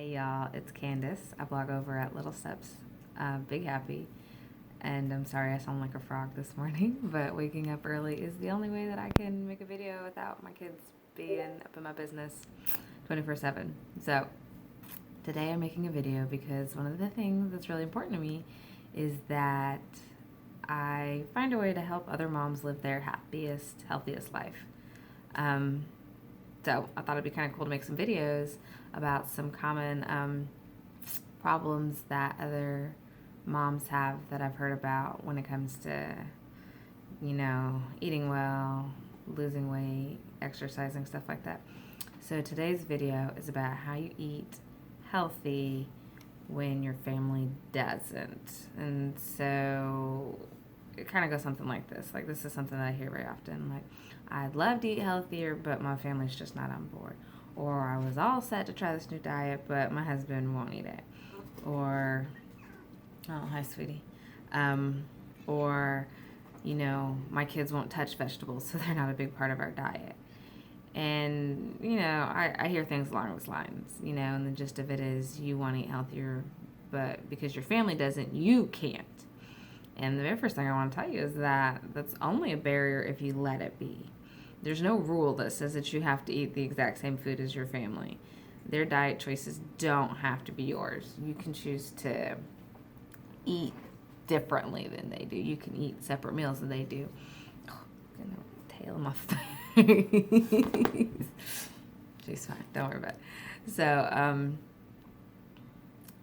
Hey y'all, it's Candace. I blog over at Little Steps, Big Happy. And I'm sorry I sound like a frog this morning, but waking up early is the only way that I can make a video without my kids being up in my business 24/7. So today I'm making a video because one of the things that's really important to me is that I find a way to help other moms live their happiest, healthiest life. So I thought it'd be kind of cool to make some videos about some common problems that other moms have that I've heard about when it comes to, eating well, losing weight, exercising, stuff like that. So today's video is about how you eat healthy when your family doesn't. And so it kind of goes something like this. Like, this is something that I hear very often. Like, I'd love to eat healthier, but my family's just not on board. Or I was all set to try this new diet, but my husband won't eat it. Or, oh, hi, sweetie. Or, my kids won't touch vegetables, so they're not a big part of our diet. And, I hear things along those lines, and the gist of it is you want to eat healthier, but because your family doesn't, you can't. And the very first thing I want to tell you is that that's only a barrier if you let it be. There's no rule that says that you have to eat the exact same food as your family. Their diet choices don't have to be yours. You can choose to eat differently than they do. You can eat separate meals than they do. Oh, I'm gonna tail my face. She's fine. Don't worry about it. So,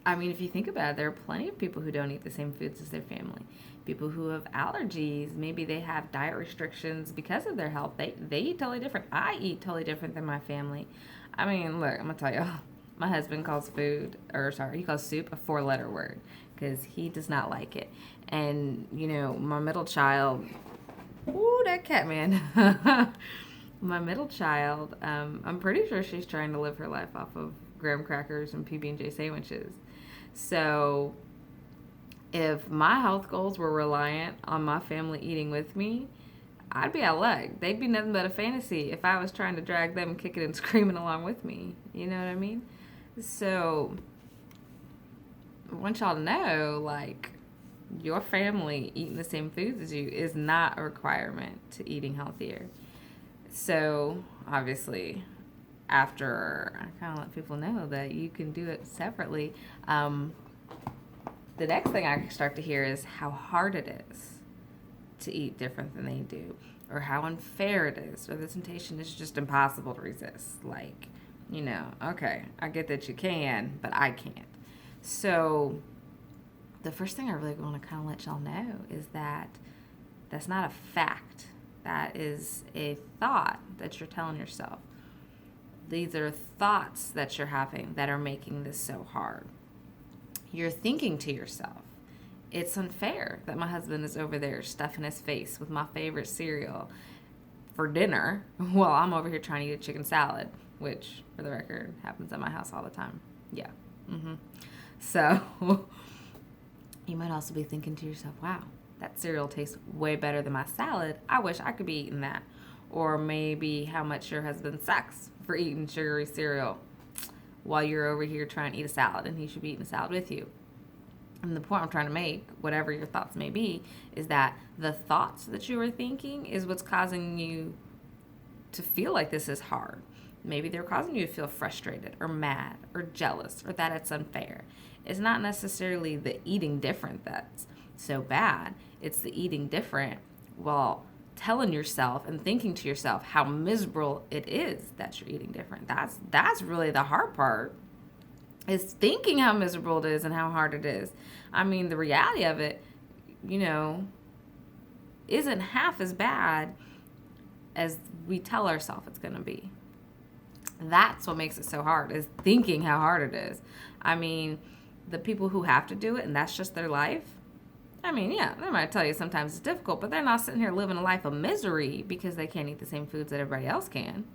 if you think about it, there are plenty of people who don't eat the same foods as their family. People who have allergies, maybe they have diet restrictions because of their health. They eat totally different. I eat totally different than my family. Look, I'm going to tell you, my husband calls he calls soup a 4-letter word because he does not like it. And, my middle child, ooh, that cat man. My middle child, I'm pretty sure she's trying to live her life off of graham crackers and PB&J sandwiches. So if my health goals were reliant on my family eating with me, I'd be out of luck. They'd be nothing but a fantasy if I was trying to drag them kicking and screaming along with me. You know what I mean? So I want y'all to know, your family eating the same foods as you is not a requirement to eating healthier. So obviously, after I kind of let people know that you can do it separately, the next thing I start to hear is how hard it is to eat different than they do, or how unfair it is, or the temptation is just impossible to resist. Okay, I get that you can, but I can't. So the first thing I really want to kind of let y'all know is that that's not a fact. That is a thought that you're telling yourself. These are thoughts that you're having that are making this so hard. You're thinking to yourself, it's unfair that my husband is over there stuffing his face with my favorite cereal for dinner while I'm over here trying to eat a chicken salad, which, for the record, happens at my house all the time. Yeah. So you might also be thinking to yourself, wow, that cereal tastes way better than my salad. I wish I could be eating that. Or maybe how much your husband sucks for eating sugary cereal while you're over here trying to eat a salad, and he should be eating a salad with you. And the point I'm trying to make, whatever your thoughts may be, is that the thoughts that you are thinking is what's causing you to feel like this is hard. Maybe they're causing you to feel frustrated or mad or jealous or that it's unfair. It's not necessarily the eating different that's so bad. It's the eating different while telling yourself and thinking to yourself how miserable it is that you're eating different. That's really the hard part, is thinking how miserable it is and how hard it is. The reality of it, isn't half as bad as we tell ourselves it's going to be. That's what makes it so hard, is thinking how hard it is. The people who have to do it and that's just their life, yeah, they might tell you sometimes it's difficult, but they're not sitting here living a life of misery because they can't eat the same foods that everybody else can.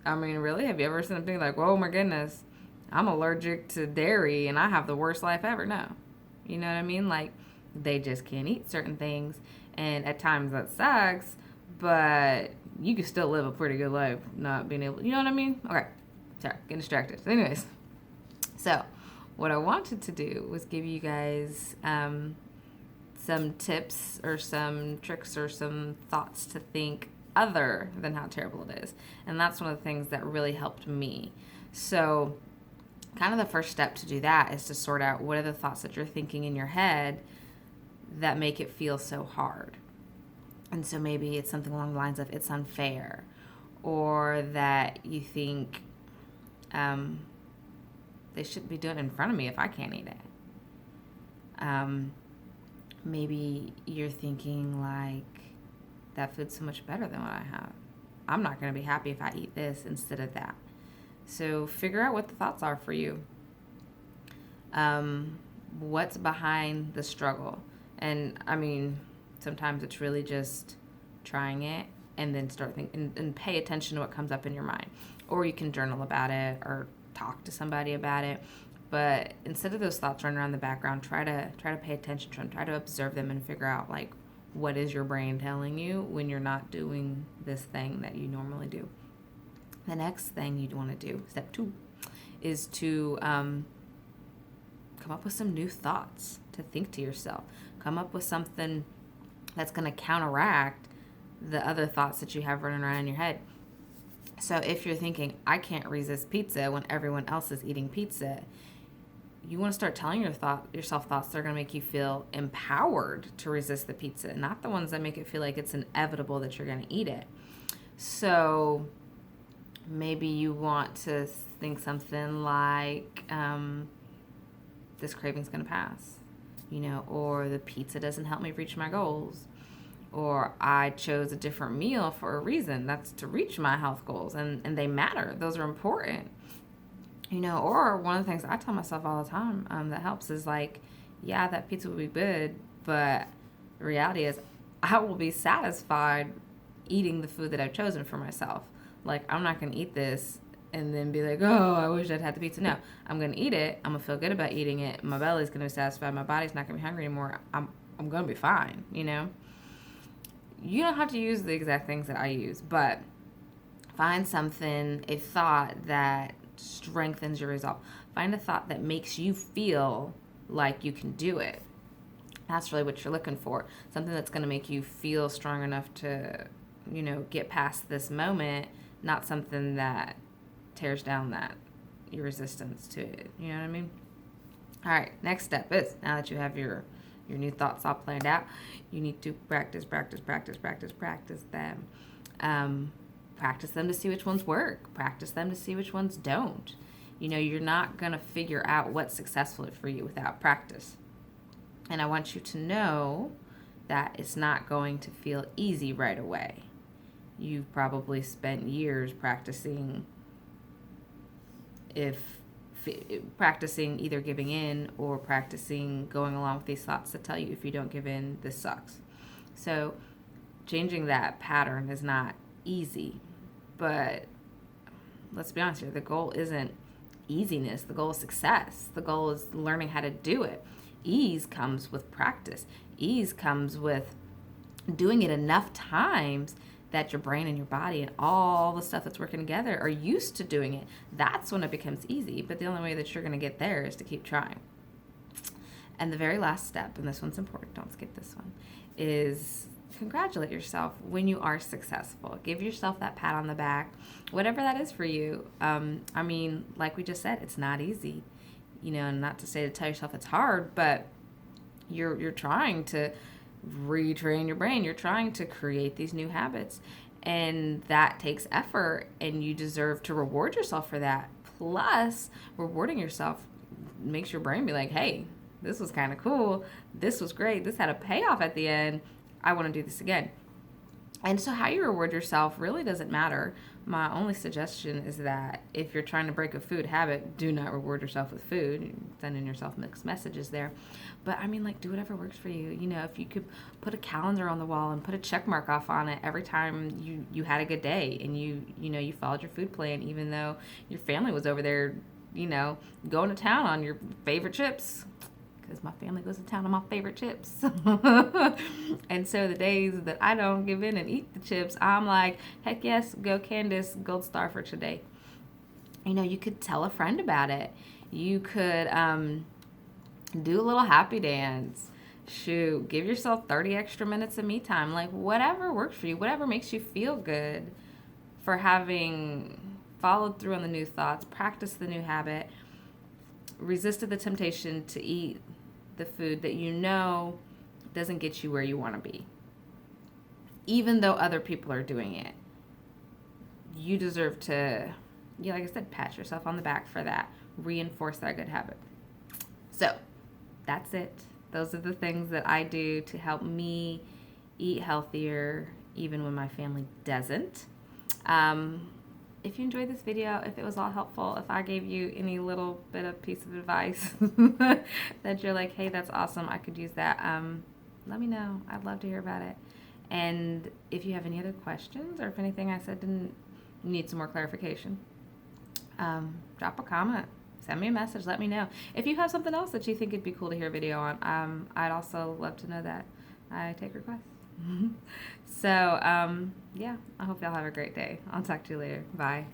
Really? Have you ever seen something like, oh my goodness, I'm allergic to dairy and I have the worst life ever? No. You know what I mean? They just can't eat certain things, and at times that sucks, but you can still live a pretty good life not being able, you know what I mean? Okay. Sorry, getting distracted. Anyways, So what I wanted to do was give you guys some tips or some tricks or some thoughts to think other than how terrible it is. And that's one of the things that really helped me. So kind of the first step to do that is to sort out what are the thoughts that you're thinking in your head that make it feel so hard. And so maybe it's something along the lines of it's unfair, or that you think they shouldn't be doing it in front of me if I can't eat it. Maybe you're thinking like, that food's so much better than what I have. I'm not going to be happy if I eat this instead of that. So figure out what the thoughts are for you. What's behind the struggle? And I mean, sometimes it's really just trying it and then start thinking and pay attention to what comes up in your mind. Or you can journal about it or talk to somebody about it. But instead of those thoughts running around the background, try to pay attention to them. Try to observe them and figure out like, what is your brain telling you when you're not doing this thing that you normally do. The next thing you'd want to do, step 2, is to come up with some new thoughts to think to yourself. Come up with something that's going to counteract the other thoughts that you have running around in your head. So if you're thinking, I can't resist pizza when everyone else is eating pizza, you want to start telling yourself thoughts that are going to make you feel empowered to resist the pizza, not the ones that make it feel like it's inevitable that you're going to eat it. So maybe you want to think something like, this craving's going to pass, or the pizza doesn't help me reach my goals, or I chose a different meal for a reason. That's to reach my health goals, and they matter. Those are important. Or one of the things I tell myself all the time that helps is like, yeah, that pizza will be good, but the reality is I will be satisfied eating the food that I've chosen for myself. Like, I'm not going to eat this and then be like, oh, I wish I'd had the pizza. No, I'm going to eat it. I'm going to feel good about eating it. My belly's going to be satisfied. My body's not going to be hungry anymore. I'm going to be fine, You don't have to use the exact things that I use, but find something, a thought that strengthens your resolve. Find a thought that makes you feel like you can do it. That's really what you're looking for. Something that's going to make you feel strong enough to, get past this moment, not something that tears down your resistance to it. You know what I mean? All right, next step is, now that you have your new thoughts all planned out, you need to practice them. Practice them to see which ones work. Practice them to see which ones don't. You're not going to figure out what's successful for you without practice. And I want you to know that it's not going to feel easy right away. You've probably spent years practicing either giving in or practicing going along with these thoughts that tell you, if you don't give in, this sucks. So changing that pattern is not easy, but let's be honest here, the goal isn't easiness. The goal is success. The goal is learning how to do it. Ease comes with practice. Ease comes with doing it enough times that your brain and your body and all the stuff that's working together are used to doing it. That's when it becomes easy. But the only way that you're going to get there is to keep trying. And the very last step, and this one's important, don't skip this one, is congratulate yourself when you are successful. Give yourself that pat on the back, whatever that is for you. Like we just said, it's not easy, and not to say to tell yourself it's hard, but you're trying to retrain your brain. You're trying to create these new habits, and that takes effort, and you deserve to reward yourself for that. Plus, rewarding yourself makes your brain be like, hey, this was kind of cool. This was great. This had a payoff at the end. I want to do this again. And so how you reward yourself really doesn't matter. My only suggestion is that if you're trying to break a food habit, do not reward yourself with food. You're sending yourself mixed messages there. But do whatever works for you. If you could put a calendar on the wall and put a check mark off on it every time you had a good day and you followed your food plan, even though your family was over there, going to town on your favorite chips. Because my family goes to town on my favorite chips. And so the days that I don't give in and eat the chips, I'm like, heck yes, go Candace, gold star for today. You could tell a friend about it. You could do a little happy dance. Shoot, give yourself 30 extra minutes of me time. Like, whatever works for you, whatever makes you feel good for having followed through on the new thoughts, practiced the new habit, resisted the temptation to eat the food that you know doesn't get you where you want to be. Even though other people are doing it, you deserve to, yeah, like I said, pat yourself on the back for that. Reinforce that good habit. So that's it. Those are the things that I do to help me eat healthier, even when my family doesn't. If you enjoyed this video, if it was all helpful, if I gave you any little bit of piece of advice that you're like, hey, that's awesome, I could use that, let me know. I'd love to hear about it. And if you have any other questions, or if anything I said didn't need some more clarification, drop a comment, send me a message, let me know. If you have something else that you think it'd be cool to hear a video on, I'd also love to know that. I take requests. So, yeah, I hope y'all have a great day. I'll talk to you later. Bye.